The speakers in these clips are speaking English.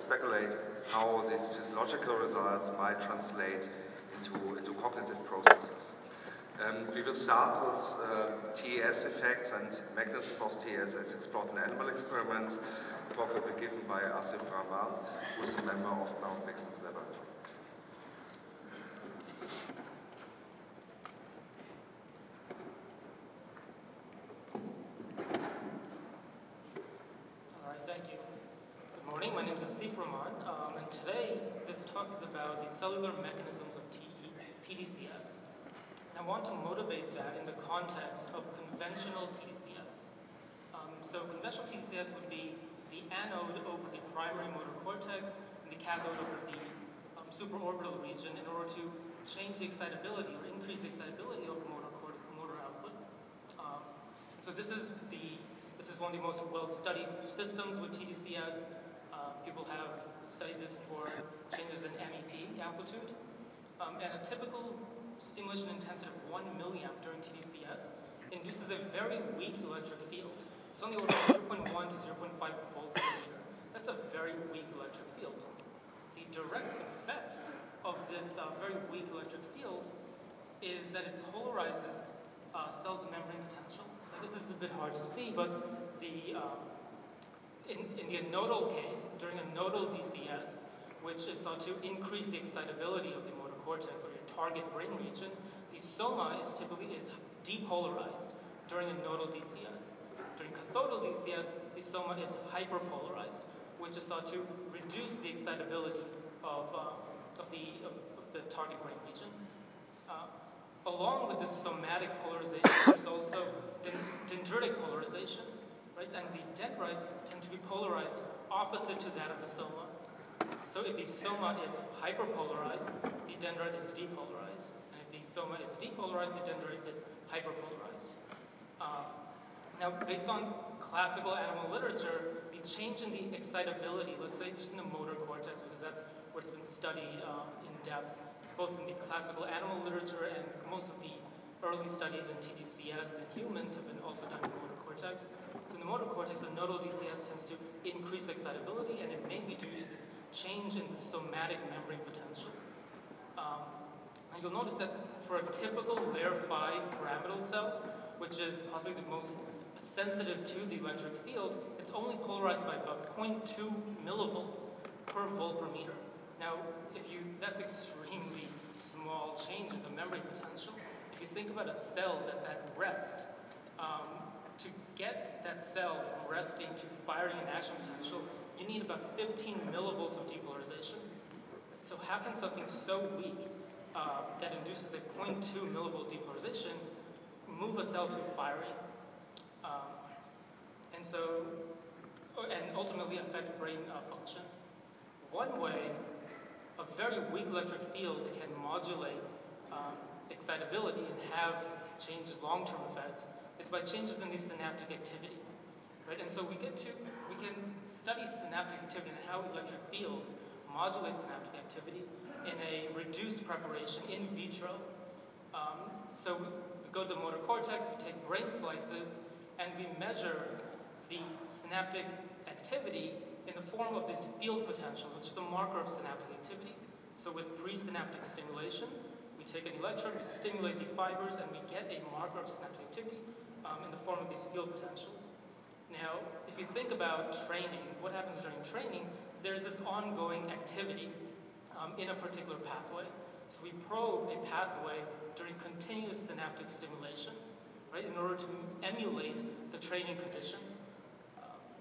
speculate how these physiological results might translate into cognitive processes. We will start with tDCS effects and mechanisms of tDCS explored in animal experiments. The talk will be given by Asif Rahman, who is a member of Mount Nixon's laboratory. Thank you. Good morning, my name is Asif Rahman, and today this talk is about the cellular mechanisms of tDCS. And I want to motivate that in the context of conventional tDCS. So conventional tDCS would be the anode over the primary motor cortex and the cathode over the supraorbital region in order to change the excitability or increase the excitability of motor output. So this is one of the most well-studied systems with tDCS. People have studied this for changes in MEP amplitude. And a typical stimulation intensity of 1 milliamp during tDCS induces a very weak electric field. It's only order of 0.1 to 0.5 volts per meter. That's a very weak electric field. The direct effect of this very weak electric field is that it polarizes cells' membrane potential. So I guess this is a bit hard to see, but in the anodal case, during a nodal DCS, which is thought to increase the excitability of the motor cortex or your target brain region, the soma is typically depolarized during a nodal DCS. During cathodal DCS, the soma is hyperpolarized, which is thought to reduce the excitability of the target brain region. Along with this somatic polarization, there's also dendritic polarization, right? And the dendrites tend to be polarized opposite to that of the soma. So if the soma is hyperpolarized, the dendrite is depolarized. And if the soma is depolarized, the dendrite is hyperpolarized. Now, based on classical animal literature, the change in the excitability, let's say just in the motor cortex, because that's what's been studied in depth, both in the classical animal literature and most of the early studies in tDCS in humans have been also done in the motor cortex. So in the motor cortex, the nodal DCS tends to increase excitability, and it may be due to this change in the somatic membrane potential. And you'll notice that for a typical layer 5 pyramidal cell, which is possibly the most sensitive to the electric field, it's only polarized by about 0.2 millivolts per volt per meter. Now, that's extremely small change in the membrane potential. If you think about a cell that's at rest, to get that cell from resting to firing an action potential, you need about 15 millivolts of depolarization. So how can something so weak that induces a 0.2 millivolt depolarization move a cell to firing? And ultimately affect brain function? One way a very weak electric field can modulate excitability and have changes, long-term effects, is by changes in the synaptic activity, right? And so we can study synaptic activity and how electric fields modulate synaptic activity in a reduced preparation in vitro. So we go to the motor cortex, we take brain slices, and we measure the synaptic activity in the form of this field potential, which is a marker of synaptic activity. So with presynaptic stimulation, we take an electrode, we stimulate the fibers, and we get a marker of synaptic activity in the form of these field potentials. Now, if you think about training, what happens during training, there's this ongoing activity in a particular pathway. So we probe a pathway during continuous synaptic stimulation, right, in order to emulate the training condition.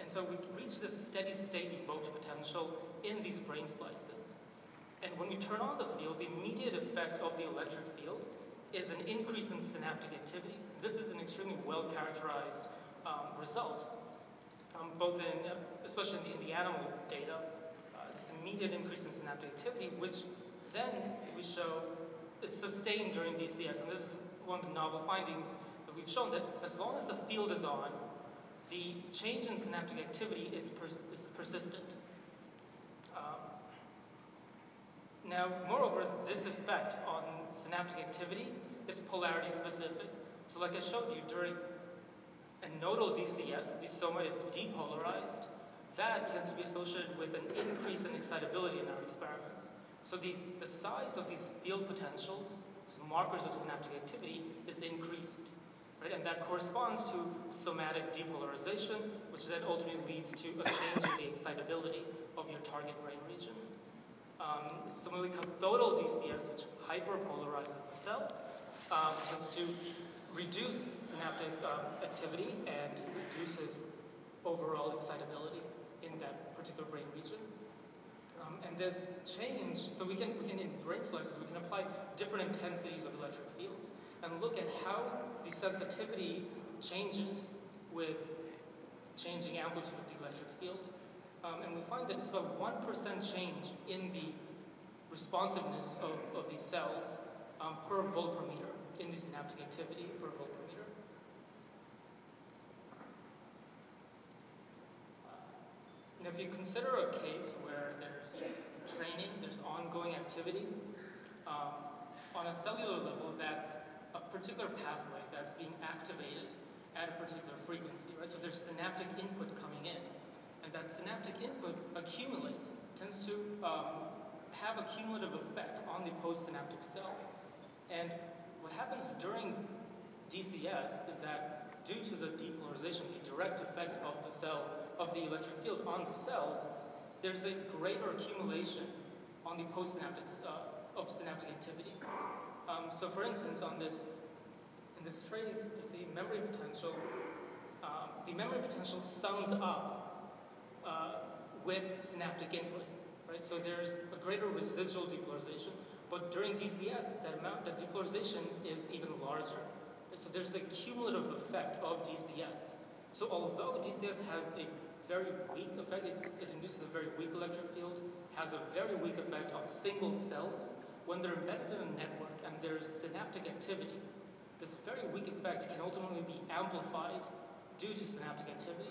And so we reach this steady state evoked potential in these brain slices. And when you turn on the field, the immediate effect of the electric field is an increase in synaptic activity. This is an extremely well-characterized result, especially in the animal data. This immediate increase in synaptic activity, which then we show is sustained during DCS. And this is one of the novel findings that we've shown, that as long as the field is on, the change in synaptic activity is persistent. Now, moreover, this effect on synaptic activity is polarity specific. So like I showed you, during a nodal DCS, the soma is depolarized. That that tends to be associated with an increase in excitability in our experiments. So the size of these field potentials, these markers of synaptic activity, is increased. Right? And that corresponds to somatic depolarization, which then ultimately leads to a change in the excitability of your target brain region. Similarly, cathodal DCS, which hyperpolarizes the cell, tends to reduce synaptic activity and reduces overall excitability in that particular brain region. And this change, so we can in brain slices, we can apply different intensities of electric fields and look at how the sensitivity changes with changing amplitude of the electric field. And we find that it's about 1% change in the responsiveness of these cells per volt per meter, in the synaptic activity per volt per meter. Now, if you consider a case where there's training, there's ongoing activity, on a cellular level, that's a particular pathway that's being activated at a particular frequency, right? So there's synaptic input coming in, and that synaptic input accumulates, tends to have a cumulative effect on the postsynaptic cell. And what happens during DCS is that due to the depolarization, the direct effect of the cell, of the electric field on the cells, there's a greater accumulation on the postsynaptic of synaptic activity. So for instance, in this trace, you see memory potential. The memory potential sums up with synaptic input, right? So there's a greater residual depolarization, but during DCS, that depolarization is even larger. Right? So there's the cumulative effect of DCS. So although DCS has a very weak effect, it induces a very weak electric field, has a very weak effect on single cells. When they're embedded in a network and there's synaptic activity, this very weak effect can ultimately be amplified due to synaptic activity.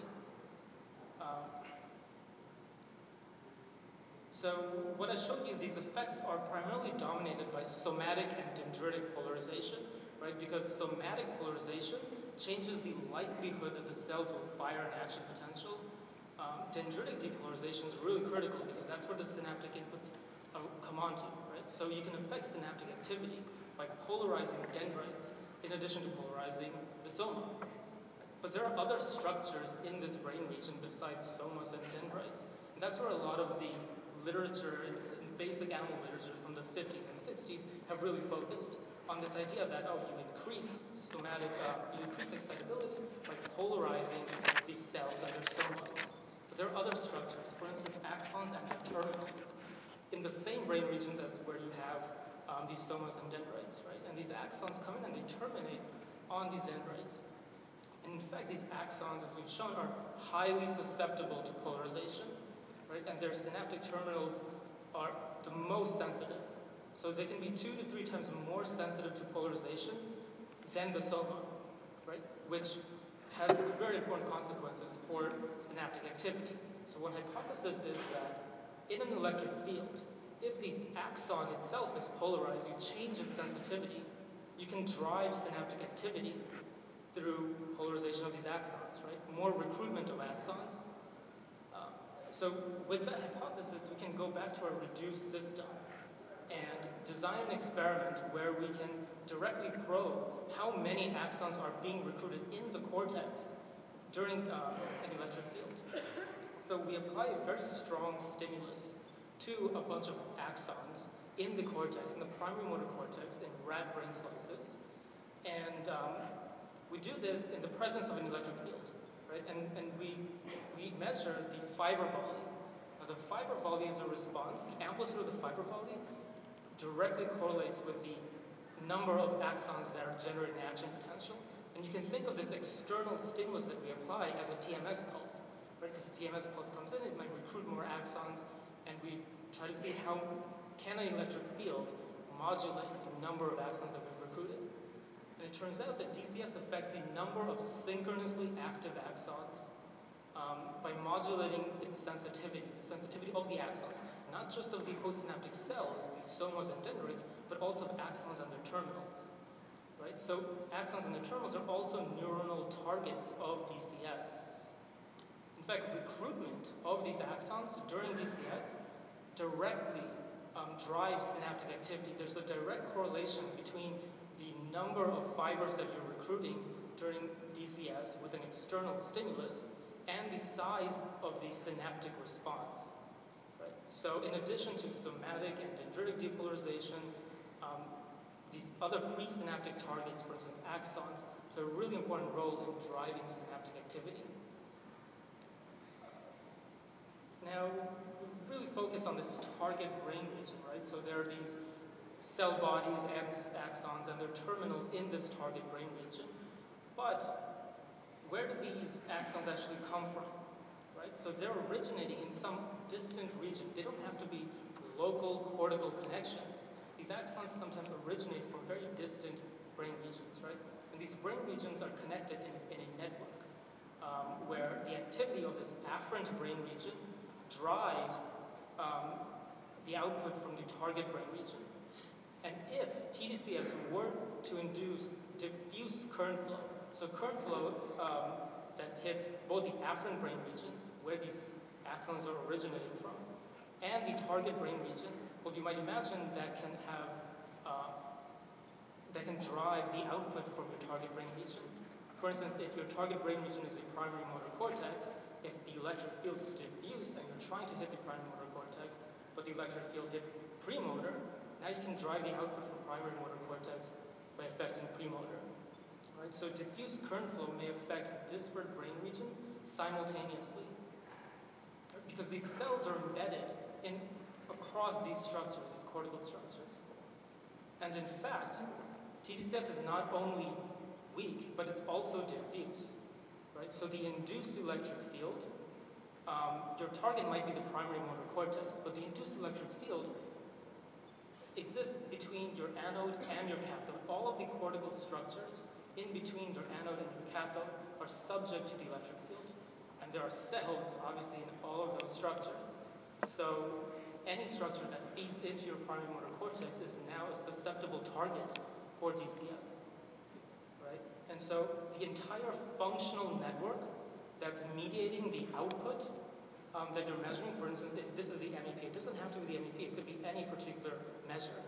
So what I showed you, these effects are primarily dominated by somatic and dendritic polarization, right? Because somatic polarization changes the likelihood that the cells will fire an action potential. Dendritic depolarization is really critical because that's where the synaptic inputs come onto, right? So you can affect synaptic activity by polarizing dendrites in addition to polarizing the soma. But there are other structures in this brain region besides somas and dendrites. And that's where a lot of the literature, basic animal literature from the 50s and 60s have really focused on this idea that, oh, you increase somatic, you increase excitability by polarizing these cells and their somas. But there are other structures, for instance, axons and terminals, in the same brain regions as where you have these somas and dendrites, right? And these axons come in and they terminate on these dendrites. And in fact, these axons, as we've shown, are highly susceptible to polarization, right? And their synaptic terminals are the most sensitive. So they can be 2 to 3 times more sensitive to polarization than the soma, right? Which has very important consequences for synaptic activity. So one hypothesis is that in an electric field, if the axon itself is polarized, you change its sensitivity, you can drive synaptic activity through polarization of these axons, right? More recruitment of axons. So with that hypothesis, we can go back to our reduced system and design an experiment where we can directly probe how many axons are being recruited in the cortex during an electric field. So we apply a very strong stimulus to a bunch of axons in the cortex, in the primary motor cortex, in rat brain slices. And we do this in the presence of an electric field, right? And we measure the fiber volume. Now the fiber volume is a response. The amplitude of the fiber volume directly correlates with the number of axons that are generating action potential. And you can think of this external stimulus that we apply as a TMS pulse, right? Because TMS pulse comes in, it might recruit more axons, and we try to see how can an electric field modulate the number of axons that we've recruited. And it turns out that DCS affects the number of synchronously active axons by modulating its sensitivity, the sensitivity of the axons, not just of the postsynaptic cells, the somas and dendrites, but also of axons and their terminals. Right? So axons and their terminals are also neuronal targets of DCS. In fact, recruitment of of these axons during DCS directly drives synaptic activity. There's a direct correlation between the number of fibers that you're recruiting during DCS with an external stimulus and the size of the synaptic response. Right? So in addition to somatic and dendritic depolarization, these other presynaptic targets, for instance axons, play a really important role in driving synaptic activity. Now, we really focus on this target brain region, right? So there are these cell bodies and axons and their terminals in this target brain region. But where do these axons actually come from, right? So they're originating in some distant region. They don't have to be local cortical connections. These axons sometimes originate from very distant brain regions, right? And these brain regions are connected in a network where the activity of this afferent brain region drives the output from the target brain region. And if tDCS were to induce diffuse current flow, so current flow that hits both the afferent brain regions, where these axons are originating from, and the target brain region, well, you might imagine that can have that can drive the output from your target brain region. For instance, if your target brain region is the primary motor cortex, if the electric field is diffuse and you're trying to hit the primary motor cortex, but the electric field hits premotor, now you can drive the output from primary motor cortex by affecting premotor. Right? So diffuse current flow may affect disparate brain regions simultaneously, right? Because these cells are embedded across these structures, these cortical structures. And in fact, tDCS is not only weak, but it's also diffuse. Right? So the induced electric field, your target might be the primary motor cortex, but the induced electric field exists between your anode and your cathode. All of the cortical structures in between your anode and your cathode are subject to the electric field. And there are cells, obviously, in all of those structures. So any structure that feeds into your primary motor cortex is now a susceptible target for DCS. Right? And so the entire functional network that's mediating the output that you're measuring, for instance, if this is the MEP, it doesn't have to be the MEP, it could be any particular measure,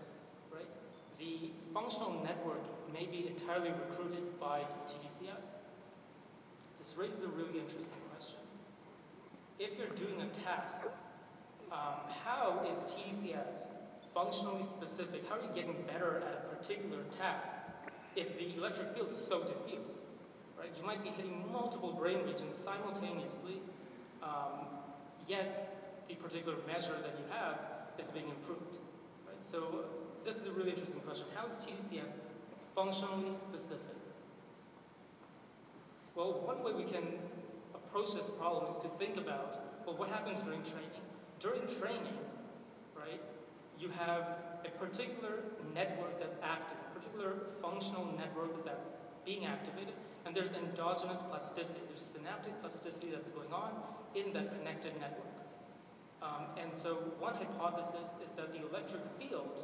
right? The functional network may be entirely recruited by tDCS. This raises a really interesting question. If you're doing a task, how is tDCS functionally specific? How are you getting better at a particular task if the electric field is so diffuse? Right? You might be hitting multiple brain regions simultaneously, yet the particular measure that you have is being improved. Right? So this is a really interesting question. How is tDCS functionally specific? Well, one way we can approach this problem is to think about, well, what happens during training? During training, right, you have a particular network that's active, a particular functional network that's being activated, and there's endogenous plasticity. There's synaptic plasticity that's going on in that connected network. And so one hypothesis is that the electric field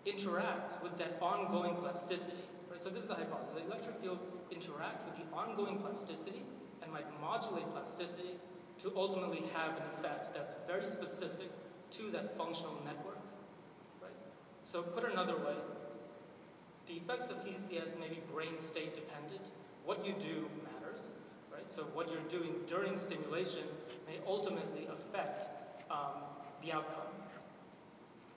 interacts with that ongoing plasticity. Right? So this is a hypothesis. The electric fields interact with the ongoing plasticity and might modulate plasticity to ultimately have an effect that's very specific to that functional network. Right? So put another way, the effects of tDCS may be brain state dependent. What you do matters, right? So what you're doing during stimulation may ultimately affect the outcome.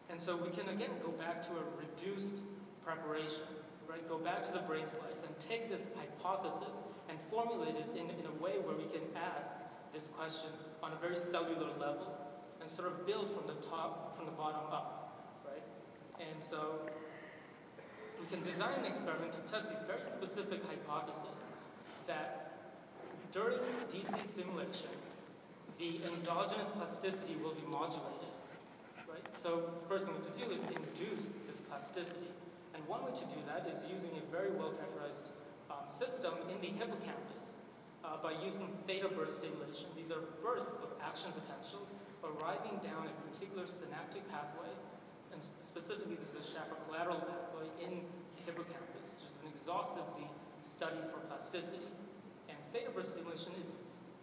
And so we can again go back to a reduced preparation, right? Go back to the brain slice and take this hypothesis and formulate it in a way where we can ask this question on a very cellular level and sort of build from the bottom up, right? And so we can design an experiment to test the very specific hypothesis that during DC stimulation, the endogenous plasticity will be modulated, right? So first thing we have to do is induce this plasticity. And one way to do that is using a very well-characterized system in the hippocampus by using theta burst stimulation. These are bursts of action potentials arriving down a particular synaptic pathway, and specifically this is a Schaffer collateral pathway in the hippocampus, which has been exhaustively studied for plasticity. And theta burst stimulation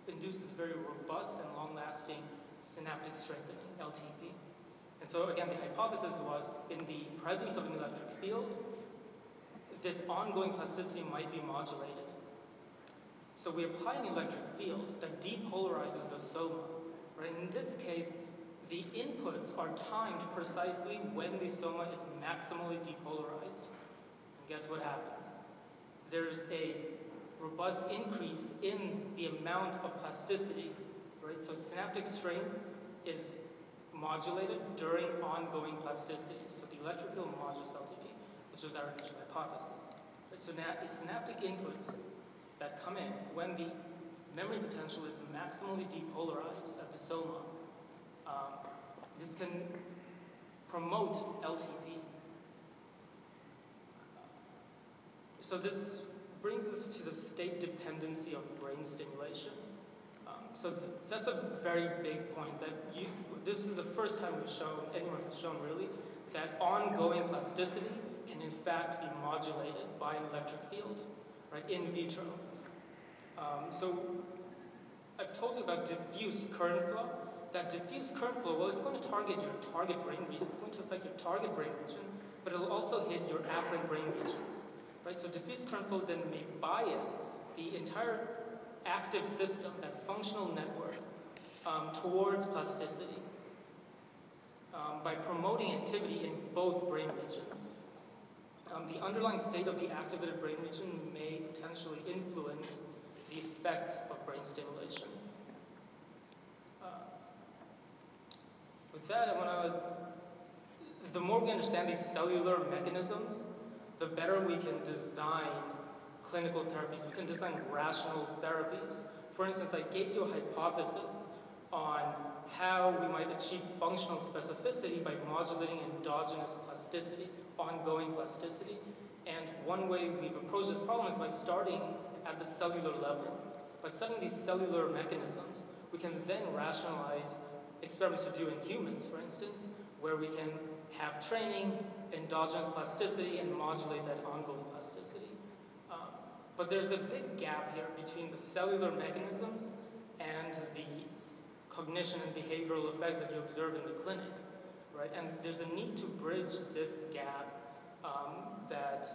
induces very robust and long-lasting synaptic strengthening, LTP. And so again, the hypothesis was in the presence of an electric field, this ongoing plasticity might be modulated. So we apply an electric field that depolarizes the soma. Right? In this case, the inputs are timed precisely when the soma is maximally depolarized. And guess what happens? There's a robust increase in the amount of plasticity. Right? So synaptic strength is modulated during ongoing plasticity. So the electric field modulates LTP, which was our initial hypothesis. Right? So now the synaptic inputs that come in when the memory potential is maximally depolarized at the soma, this can promote LTP. So this brings us to the state dependency of brain stimulation. So that's a very big point. That this is the first time anyone has shown really, that ongoing plasticity can in fact be modulated by an electric field, right, in vitro. So I've told you about diffuse current flow. That diffuse current flow, well, it's going to target your target brain region. It's going to affect your target brain region, but it'll also hit your afferent brain regions, right? So diffuse current flow then may bias the entire active system, that functional network, towards plasticity by promoting activity in both brain regions. The underlying state of the activated brain region may potentially influence the effects of brain stimulation. With that, the more we understand these cellular mechanisms, the better we can design clinical therapies. We can design rational therapies. For instance, I gave you a hypothesis on how we might achieve functional specificity by modulating endogenous plasticity, ongoing plasticity. And one way we've approached this problem is by starting at the cellular level. By studying these cellular mechanisms, we can then rationalize experiments to do in humans, for instance, where we can have training, endogenous plasticity, and modulate that ongoing plasticity. But there's a big gap here between the cellular mechanisms and the cognition and behavioral effects that you observe in the clinic, right? And there's a need to bridge this gap that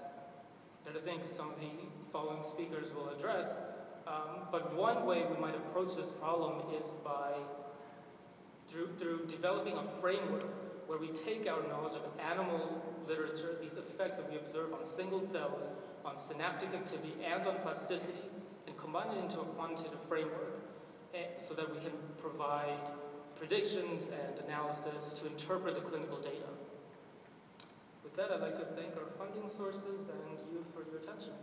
I think some of the following speakers will address. But one way we might approach this problem is through developing a framework where we take our knowledge of animal literature, these effects that we observe on single cells, on synaptic activity, and on plasticity, and combine it into a quantitative framework so that we can provide predictions and analysis to interpret the clinical data. With that, I'd like to thank our funding sources and you for your attention.